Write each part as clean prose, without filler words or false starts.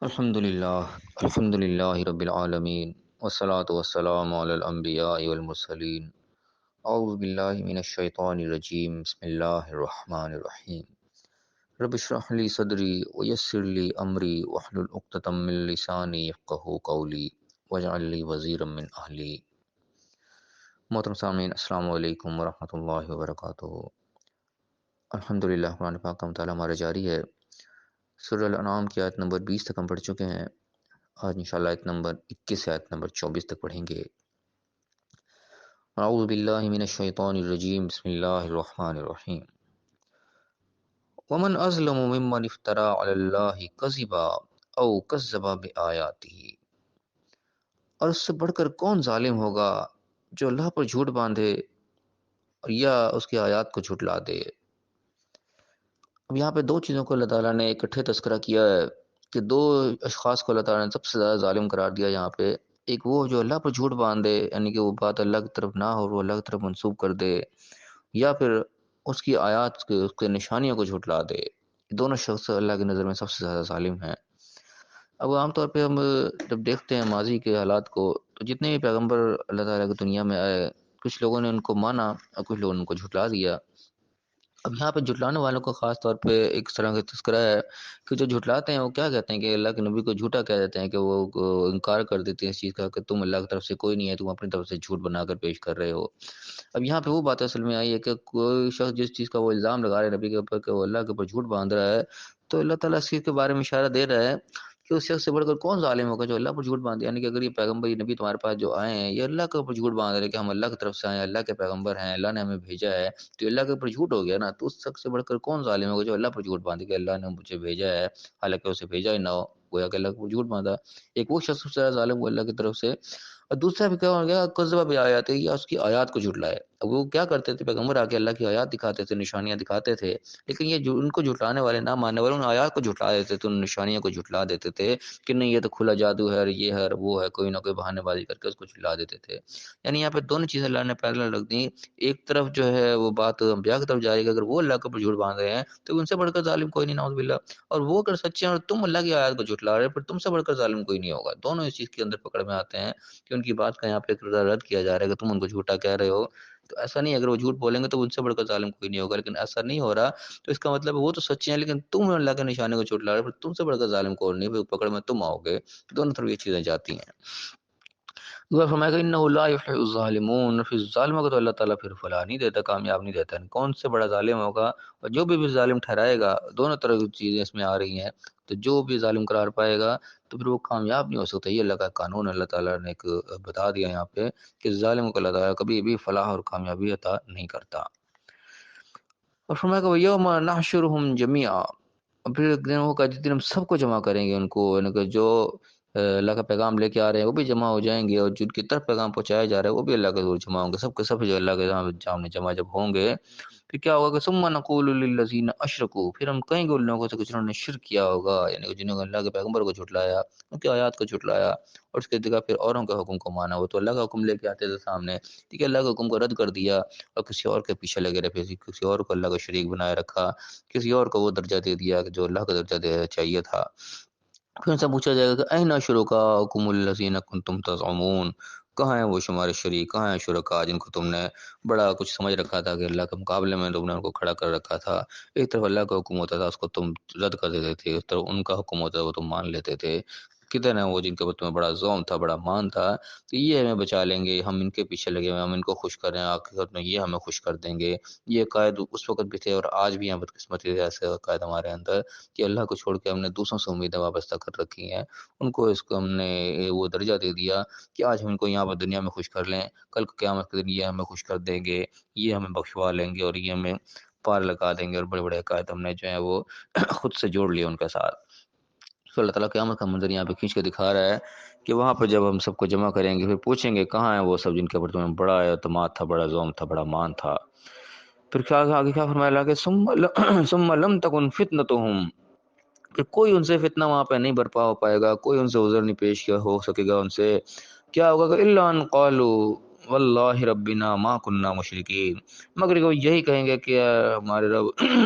الحمد للہ رب العالمین والصلاة والسلام علی الانبیاء والمرسلین اعوذ باللہ من الشیطان الرجیم بسم اللہ الرحمن الرحیم رب اشرح لی صدری ویسر لی امری واحلل عقدۃ من لسانی یفقہوا قولی واجعل لی وزیرا من اہلی۔ محترم سامعین، السلام علیکم ورحمۃ اللہ وبرکاتہ۔ الحمدللہ، قرآن پاک کا مطالعہ ہمارا جاری ہے۔ سورہ الانعام کی آیت نمبر 20 تک ہم پڑھ چکے ہیں۔ آج انشاءاللہ آیت نمبر 21 سے آیت نمبر 24 تک پڑھیں گے۔ اعوذ باللہ من الشیطان الرجیم بسم اللہ الرحمن الرحیم۔ ومن اظلم ممن افترى علی اللہ کذبا او کذب بآیاتہ، اور اس سے بڑھ کر کون ظالم ہوگا جو اللہ پر جھوٹ باندھے اور یا اس کی آیات کو جھٹلا دے۔ اب یہاں پہ دو چیزوں کو اللہ تعالیٰ نے اکٹھے تذکرہ کیا ہے کہ دو اشخاص کو اللہ تعالیٰ نے سب سے زیادہ ظالم قرار دیا یہاں پہ۔ ایک وہ جو اللہ پر جھوٹ باندھے، یعنی کہ وہ بات اللہ کی طرف نہ ہو اور وہ اللہ کی طرف منسوب کر دے، یا پھر اس کی آیات کے اس کے نشانیوں کو جھٹلا دے۔ دونوں شخص اللہ کی نظر میں سب سے زیادہ ظالم ہیں۔ اب عام طور پہ ہم جب دیکھتے ہیں ماضی کے حالات کو، تو جتنے بھی پیغمبر اللہ تعالیٰ کی دنیا میں آئے، کچھ لوگوں نے ان کو مانا اور کچھ لوگوں نے ان کو جھٹلا دیا۔ اب یہاں پہ جھٹلانے والوں کو خاص طور پہ ایک طرح کا تذکرہ ہے کہ جو جھٹلاتے ہیں وہ کیا کہتے ہیں کہ اللہ کے نبی کو جھوٹا کہہ دیتے ہیں، کہ وہ انکار کر دیتے ہیں اس چیز کا کہ تم اللہ کی طرف سے کوئی نہیں ہے، تم اپنی طرف سے جھوٹ بنا کر پیش کر رہے ہو۔ اب یہاں پہ وہ بات اصل میں آئی ہے کہ کوئی شخص جس چیز کا وہ الزام لگا رہا ہے نبی کے اوپر کہ وہ اللہ کے اوپر جھوٹ باندھ رہا ہے، تو اللہ تعالیٰ اس چیز کے بارے میں اشارہ دے رہا ہے کہ اس شخص سے بڑھ کر کون ظالم ہوگا جو اللہ پر جھوٹ باندھے۔ یعنی کہ اگر یہ پیغمبر، یہ نبی تمہارے پاس جو آئے ہیں، یہ اللہ کے اوپر جھوٹ باندھ رہے ہیں کہ ہم اللہ کی طرف سے آئے ہیں، اللہ کے پیغمبر ہیں، اللہ نے ہمیں بھیجا ہے، تو اللہ کے اوپر جھوٹ ہو گیا نا۔ تو اس شخص سے بڑھ کر کون ظالم ہوگا جو اللہ پر جھوٹ باندھے کہ اللہ نے مجھے بھیجا ہے، حالانکہ اسے بھیجا ہی نہ ہو، گویا کہ اللہ کے اوپر جھوٹ باندھا۔ ایک وہ شخص سب سے زیادہ ظالم ہوا اللہ کی طرف سے، اور دوسرا بھی کیا ہو گیا، کذب بآیاتہ، یا اس کی آیات کو جھٹلائے۔ اب وہ کیا کرتے تھے، پیغمبر آ کے اللہ کی آیات دکھاتے تھے، نشانیاں دکھاتے تھے، لیکن یہ جو ان کو جھٹلانے والے، نہ ماننے والے، ان آیات کو جھٹلا دیتے تھے، ان نشانیوں کو جھٹلا دیتے تھے کہ نہیں یہ تو کھلا جادو ہے، اور یہ ہے اور وہ ہے، کوئی نہ کوئی بہانے بازی کر کے اس کو جھٹلا دیتے تھے۔ یعنی یہاں پہ دونوں چیزیں اللہ نے پیرلل رکھ دی۔ ایک طرف جو ہے وہ بات انبیاء کی طرف جا رہی ہے کہ اگر وہ اللہ کے اوپر جھوٹ باندھ رہے ہیں تو ان سے بڑھ کر ظالم کوئی نہیں، نعوذ باللہ، اور وہ اگر سچے ہیں اور تم اللہ کی آیات کو جھٹلا رہے ہیں پھر تم سے بڑھ کر ظالم کوئی نہیں ہوگا۔ دونوں اس چیز کے اندر پکڑ میں آتے ہیں کہ ان کی بات کا یہاں پہ رد کیا جا رہا ہے کہ تم ان کو جھوٹا کہہ رہے ہو۔ تو ایسا نہیں، اگر وہ جھوٹ بولیں گے تو ان سے بڑھ کر ظالم کوئی نہیں ہوگا، لیکن ایسا نہیں ہو رہا، تو اس کا مطلب ہے وہ تو سچے ہیں لیکن تم اللہ کے نشانے کو جھٹلا رہے ہو، پھر تم سے بڑھ کر ظالم کوئی نہیں، پھر پکڑ میں تم آؤ گے۔ دونوں طرف یہ چیزیں جاتی ہیں۔ دوسرا فرمایا کہ انہ لا یفلح الظالمون، پھر ظالموں کو تو اللہ تعالیٰ پھر فلاح نہیں دیتا، کامیاب نہیں دیتا۔ کون سے بڑا ظالم ہوگا، اور جو بھی ظالم ٹھہرائے گا، دونوں طرح کی چیزیں اس میں آ رہی ہیں، تو جو بھی ظالم قرار پائے گا تو پھر وہ کامیاب نہیں ہو سکتا۔ یہ اللہ کا قانون اللہ تعالیٰ نے ایک بتا دیا یہاں پہ کہ ظالم کو اللہ تعالیٰ کبھی بھی فلاح اور کامیابی عطا نہیں کرتا۔ اور فرمایا کہ وَيَوْمَ نَحْشُرُهُمْ جَمِيعًا، اور پھر ایک دن ہوگا جس دن ہم سب کو جمع کریں گے، ان کو، یعنی کہ جو اللہ کا پیغام لے کے آ رہے ہیں وہ بھی جمع ہو جائیں گے، اور جن کی طرف پیغام پہنچایا جا رہا ہے وہ بھی اللہ کے حضور جمع ہوں گے، سب کے سب جو اللہ کے سامنے جمع جب ہوں گے، پھر کیا ہوگا کہ ثم نقول للذین اشرکوا، پھر ہم کہیں گے ان لوگوں سے کہ جنہوں نے شرک کیا ہوگا، یعنی کہ جنہوں نے اللہ کے پیغمبر کو جھٹلایا، ان کی آیات کو جھٹلایا، اور اس کے جگہ پھر اوروں کے حکم کو مانا۔ وہ تو اللہ کا حکم لے کے آتے تھے سامنے، ٹھیک ہے، اللہ کے حکم کو رد کر دیا اور کسی اور کے پیچھے لگے رہے، کسی اور کو اللہ کا شریک بنائے رکھا، کسی اور کو وہ درجہ دے دیا جو اللہ کا درجہ دے چاہیے تھا۔ پھر ان سے پوچھا جائے گا کہ اَيْنَ شُرَكَاؤُكُمُ الَّذِينَ كُنتُمْ تَزْعُمُونَ، کہاں ہیں وہ شمار شریک، کہاں ہیں شرکا جن کو تم نے بڑا کچھ سمجھ رکھا تھا کہ اللہ کے مقابلے میں تم نے ان کو کھڑا کر رکھا تھا۔ ایک طرف اللہ کا حکم ہوتا تھا، اس کو تم رد کر دیتے تھے، اس طرف ان کا حکم ہوتا تھا، وہ تم مان لیتے تھے۔ کدھر ہیں وہ جن کے اوپر تمہیں بڑا ذوم تھا، بڑا مان تھا، تو یہ ہمیں بچا لیں گے، ہم ان کے پیچھے لگے ہوئے، ہم ان کو خوش کر رہے ہیں، آخرت میں یہ ہمیں خوش کر دیں گے۔ یہ عقائد اس وقت بھی تھے اور آج بھی ہیں، بدقسمتی سے ایسے عقائد ہمارے اندر کہ اللہ کو چھوڑ کے ہم نے دوسروں سے امیدیں وابستہ کر رکھی ہیں۔ ان کو اس کو ہم نے وہ درجہ دے دیا کہ آج ہم ان کو یہاں پر دنیا میں خوش کر لیں، کل کو قیامت کے دن یہ ہمیں خوش کر دیں گے، یہ ہمیں بخشوا لیں گے، اور یہ ہمیں پار لگا دیں گے، اور بڑے بڑے عقائد ہم نے جو ہیں وہ خود سے جوڑ لیے ان کے ساتھ۔ تو اللہ تعالیٰ قیامت کا منظر یہاں پہ کھینچ کے دکھا رہا ہے کہ وہاں پہ جب ہم سب کو جمع کریں گے، پھر پوچھیں گے کہاں ہیں وہ سب جن کے اوپر تمہیں بڑا اعتماد تھا، بڑا ذوم تھا، بڑا مان تھا۔ پھر کیا آگے کیا فرمایا اللہ کہ ثم لم تکن فتنتهم، کہ کوئی ان سے فتنہ وہاں پہ نہیں برپا ہو پائے گا، کوئی ان سے عذر نہیں پیش کیا ہو سکے گا ان سے۔ کیا ہوگا کہ الا ان قالوا واللہ ربنا ما كنا مشرکین، مگر وہ یہی کہیں گے کہ ہمارے رب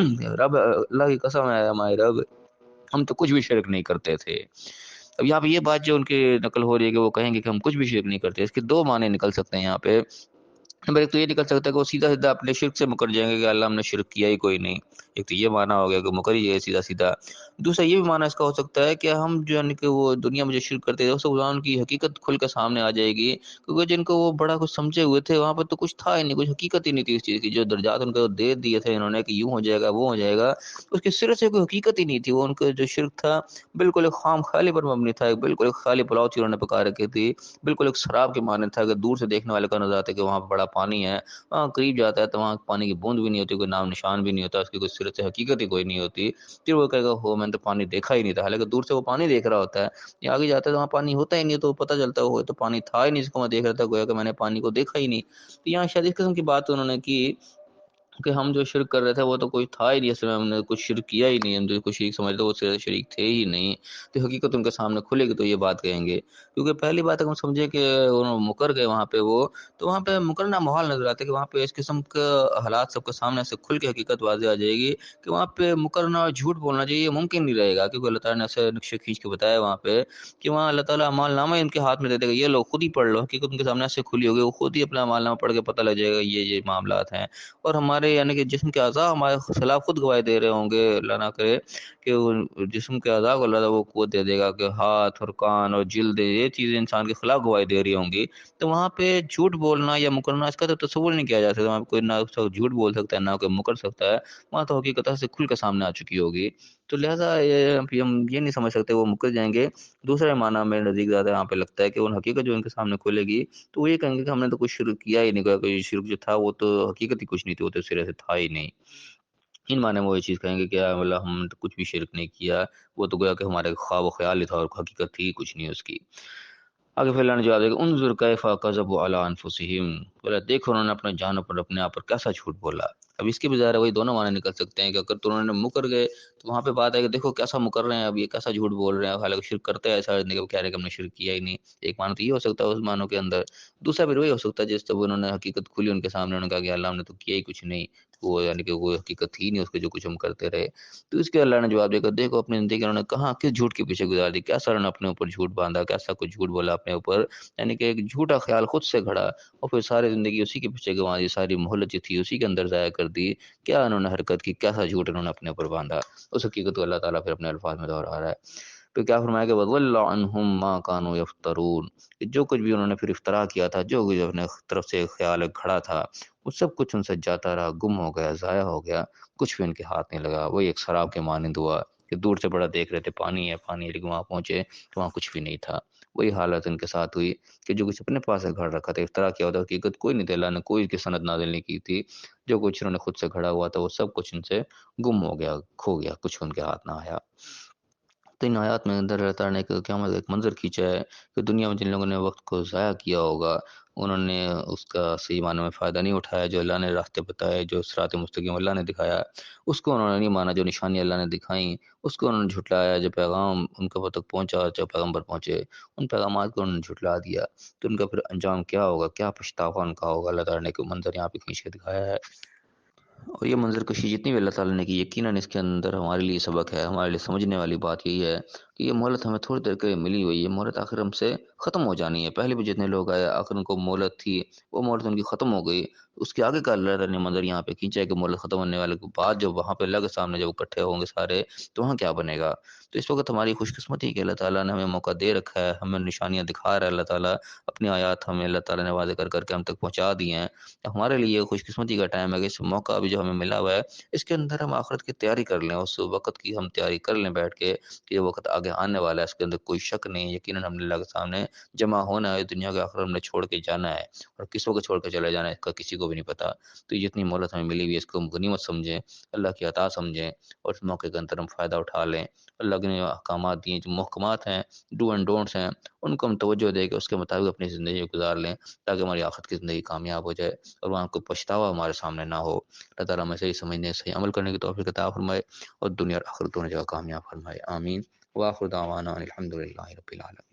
رب اللہ کی قسم ہے ہمارے رب، ہم تو کچھ بھی شرک نہیں کرتے تھے۔ اب یہاں پہ یہ بات جو ان کی نقل ہو رہی ہے کہ وہ کہیں گے کہ ہم کچھ بھی شرک نہیں کرتے، اس کے دو معنی نکل سکتے ہیں یہاں پہ۔ نمبر ایک تو یہ نکل سکتا ہے کہ وہ سیدھا سیدھا اپنے شرک سے مکر جائیں گے کہ اللہ ہم نے شرک کیا ہی کوئی نہیں، ایک تو یہ معنی ہو گیا کہ مکر ہی ہے سیدھا سیدھا۔ دوسرا یہ بھی معنی اس کا ہو سکتا ہے کہ ہم جو یعنی کہ وہ دنیا میں جو شرک کرتے تھے اس وقت ان کی حقیقت کھل کے سامنے آ جائے گی، کیونکہ جن کو وہ بڑا کچھ سمجھے ہوئے تھے وہاں پہ تو کچھ تھا ہی نہیں، کچھ حقیقت ہی نہیں تھی اس چیز کی، جو درجات ان کو دے دیے تھے انہوں نے کہ یوں ہو جائے گا وہ ہو جائے گا، اس کے سر سے کوئی حقیقت ہی نہیں تھی۔ وہ ان کا جو شرک تھا بالکل ایک خام خیالی پر مبنی تھا، ایک بالکل ایک خالی پلاؤ انہوں نے پکا رکھی تھی، بالکل ایک شراب کے مانند تھا کہ دور سے دیکھنے والے کو نظر آتا ہے کہ وہاں بڑا پانی ہے، وہاں قریب جاتا ہے تو وہاں پانی کی بوند بھی نہیں ہوتی، کوئی نام نشان بھی نہیں ہوتا، اس کی کوئی صورت سے حقیقت ہی کوئی نہیں ہوتی۔ پھر وہ کہے گا ہو میں نے تو پانی دیکھا ہی نہیں تھا، حالانکہ دور سے وہ پانی دیکھ رہا ہوتا ہے، یا آگے جاتا ہے تو وہاں پانی ہوتا ہی نہیں، تو پتہ چلتا ہے وہ تو پانی تھا ہی نہیں جس کو میں دیکھ رہا تھا، گویا کہ میں نے پانی کو دیکھا ہی نہیں۔ تو یہاں شاید اس قسم کی بات انہوں نے کی کہ ہم جو شرک کر رہے تھے وہ تو کوئی تھا ہی نہیں، اصل میں ہم نے کچھ شرک کیا ہی نہیں، ہم جو کچھ شریک سمجھتے وہ شریک تھے ہی نہیں۔ تو حقیقت ان کے سامنے کھلے گی تو یہ بات کہیں گے، کیونکہ پہلی بات اگر ہم سمجھے کہ انہوں مکر گئے وہاں پہ وہ، تو وہاں پہ مکرنا ماحول نظر آتا ہے کہ وہاں پہ اس قسم کے حالات سب کے سامنے سے کھل کے حقیقت واضح آ جائے گی کہ وہاں پہ مکرنا اور جھوٹ بولنا جو یہ ممکن نہیں رہے گا، کیونکہ اللہ تعالیٰ نے ایسے نقشے کھینچ کے بتایا وہاں پہ کہ وہاں اللہ تعالیٰ اعمال نامہ ان کے ہاتھ میں دے دے گا، یہ لوگ خود ہی پڑھ لو، حقیقت ان کے سامنے سے کھلی ہوگی، وہ خود ہی اپنا اعمال نامہ پڑھ کے پتہ لگ جائے گا یہ معاملات ہیں۔ اور ہمارے یعنی کہ جسم کے اعضاء ہمارے خلاف خود گواہی دے رہے ہوں گے، اللہ نہ کرے کہ جسم کے اعضاء کو اللہ وہ قوت دے دے گا کہ ہاتھ اور کان اور جلد یہ چیزیں انسان کے خلاف گواہی دے رہی ہوں گی، تو وہاں پہ جھوٹ بولنا یا مکرنا اس کا تو تصور نہیں کیا جا سکتا، وہاں پہ کوئی نہ جھوٹ بول سکتا ہے نہ کوئی مکر سکتا ہے، وہاں تو حقیقت سے کھل کے سامنے آ چکی ہوگی۔ تو لہٰذا ہم یہ نہیں سمجھ سکتے وہ مکر جائیں گے۔ دوسرا معنی میرے نزدیک زیادہ یہاں پہ لگتا ہے کہ ان حقیقت جو ان کے سامنے کھلے گی تو وہ یہ کہیں گے کہ ہم نے تو کچھ شرک کیا ہی نہیں، کوئی شرک جو تھا وہ تو حقیقت ہی کچھ نہیں تھی، وہ تو سرے سے تھا ہی نہیں۔ ان معنی میں وہ یہ چیز کہیں گے کہ اللہ ہم نے تو کچھ بھی شرک نہیں کیا، وہ تو گویا کہ ہمارے خواب و خیال ہی تھا اور حقیقت تھی کچھ نہیں اس کی۔ آگے پھر اللہ نے جواب دیا کہ انظر کیف کذبوا علی انفسہم، بولا دیکھو انہوں نے اپنے جانوں پر اپنے آپ پر کیسا جھوٹ بولا۔ اب اس کے بھی ظاہر ہے وہی دونوں معنی نکل سکتے ہیں کہ اگر تو انہوں نے مکر گئے تو وہاں پہ بات ہے کہ دیکھو کیسا مکر رہے ہیں، اب یہ کیسا جھوٹ بول رہے ہیں، حالانکہ شرک کرتے ہیں، ایسا نہیں کہ کہہ رہے کہ ہم نے شرک کیا ہی نہیں۔ ایک معنی تو یہ ہو سکتا ہے اس معنوں کے اندر، دوسرا پھر وہی ہو سکتا ہے جس طرح انہوں نے حقیقت کھلی ان کے سامنے، انہوں نے کہا کہ اللہ ہم نے تو کیا ہی کچھ نہیں، وہ یعنی کہ وہ حقیقت ہی نہیں اس کے جو کچھ ہم کرتے رہے۔ تو اس کے اللہ نے جواب دے کر دیکھو اپنی زندگی انہوں نے کہاں کس جھوٹ کے پیچھے گزار دی، کیسا انہوں نے اپنے اوپر جھوٹ باندھا، کیسا کچھ جھوٹ بولا اپنے اوپر، یعنی کہ ایک جھوٹا خیال خود سے گھڑا اور پھر ساری زندگی اسی کے پیچھے گنوا دی، ساری مہلت جو تھی اسی کے اندر ضائع کر دی۔ کیا انہوں نے حرکت کی، کیسا جھوٹ انہوں نے اپنے اوپر باندھا، اس حقیقت کو اللہ تعالیٰ پھر اپنے الفاظ میں دہرا رہا ہے۔ پھر کیا فرمایا کہ وَضَلَّ عَنْهُمْ مَا كَانُوا يَفْتَرُونَ، کہ جو کچھ بھی انہوں نے پھر افترا کیا تھا، جو کچھ اپنے طرف سے خیال کھڑا تھا، وہ سب کچھ ان سے جاتا رہا، گم ہو گیا، ضائع ہو گیا، کچھ بھی ان کے ہاتھ نہیں لگا۔ وہی ایک سراب کے مانند ہوا کہ دور سے بڑا دیکھ رہے تھے پانی ہے پانی ہے، لیکن وہاں پہنچے تو وہاں کچھ بھی نہیں تھا۔ وہی حالت ان کے ساتھ ہوئی کہ جو کچھ اپنے پاس گھڑ رکھا تھا، افترا کیا ہوتا، حقیقت کوئی نہیں تھا، اللہ نے کوئی کی سند نازل نہیں کی تھی، جو کچھ انہوں نے خود سے گھڑا ہوا تھا وہ سب کچھ ان سے گم ہو گیا، کھو گیا، کچھ ان کے ہاتھ نہ آیا۔ تو ان آیات میں اندر اللہ تعالیٰ نے ایک منظر کھینچا ہے کہ دنیا میں جن لوگوں نے وقت کو ضائع کیا ہوگا انہوں نے اس کا صحیح معنی میں فائدہ نہیں اٹھایا، جو اللہ نے راستے بتائے، جو صراط مستقیم اللہ نے دکھایا اس کو انہوں نے نہیں مانا، جو نشانی اللہ نے دکھائیں اس کو انہوں نے جھٹلایا، جو پیغام ان کے تک پہنچا، جو پیغمبر پہنچے ان پیغامات کو انہوں نے جھٹلا دیا، تو ان کا پھر انجام کیا ہوگا، کیا پچھتاوا ان کا ہوگا۔ اللہ تعالیٰ نے ایک منظر یہاں پہ کھینچ کے دکھایا ہے، اور یہ منظر کشی جتنی بھی اللہ تعالیٰ نے کی یقیناً اس کے اندر ہمارے لیے سبق ہے، ہمارے لیے سمجھنے والی بات یہی ہے کہ یہ مہلت ہمیں تھوڑی دیر کے لیے ملی ہوئی ہے، مہلت آخر ہم سے ختم ہو جانی ہے۔ پہلے بھی جتنے لوگ آئے آخر ان کو مہلت تھی، وہ مہلت ان کی ختم ہو گئی، اس کے آگے کا اللہ تعالیٰ نے منظر یہاں پہ کھینچا ہے کہ مہلت ختم ہونے والے کے بعد جب وہاں پہ اللہ کے سامنے جب اکٹھے ہوں گے سارے تو وہاں کیا بنے گا۔ تو اس وقت ہماری خوش قسمتی کہ اللہ تعالیٰ نے ہمیں موقع دے رکھا ہے، ہمیں نشانیاں دکھا رہا ہے اللہ تعالیٰ، اپنی آیات ہمیں اللہ تعالیٰ نے واضح کر کر کے ہم تک پہنچا دی ہیں۔ ہمارے لیے خوش قسمتی کا ٹائم ہے کہ اس موقع ابھی جو ہمیں ملا ہوا ہے اس کے اندر ہم آخرت کی تیاری کر لیں، اس وقت کی ہم تیاری کر لیں بیٹھ کے کہ یہ وقت آگے آنے والا ہے، اس کے اندر کوئی شک نہیں، یقیناً ہم نے اللہ کے سامنے جمع ہونا ہے، دنیا کے آخر ہم نے چھوڑ کے جانا ہے، اور کس وقت چھوڑ کے چلے جانا ہے اس کا کسی کو بھی نہیں پتا۔ تو یہ جتنی مہلت ہمیں ملی ہوئی ہے اس کو ہم غنیمت سمجھیں، اللہ کی عطا سمجھیں، اور اس موقع کے اندر ہم فائدہ اٹھا لیں۔ اللہ کے احکامات دیے جو محکمات ہیں، ڈو اینڈ ڈونٹس ہیں، ان کو ہم توجہ دے کے اس کے مطابق اپنی زندگی گزار لیں تاکہ ہماری آخرت کی زندگی کامیاب ہو جائے اور وہاں کوئی پچھتاوا ہمارے سامنے نہ ہو۔ اللہ تعالیٰ ہمیں صحیح سمجھنے صحیح عمل کرنے کی توفیق عطا فرمائے اور دنیا اور آخرت دونوں جگہ کامیاب فرمائے، آمین۔ وآخر دعوانا الحمد للہ رب العالمین۔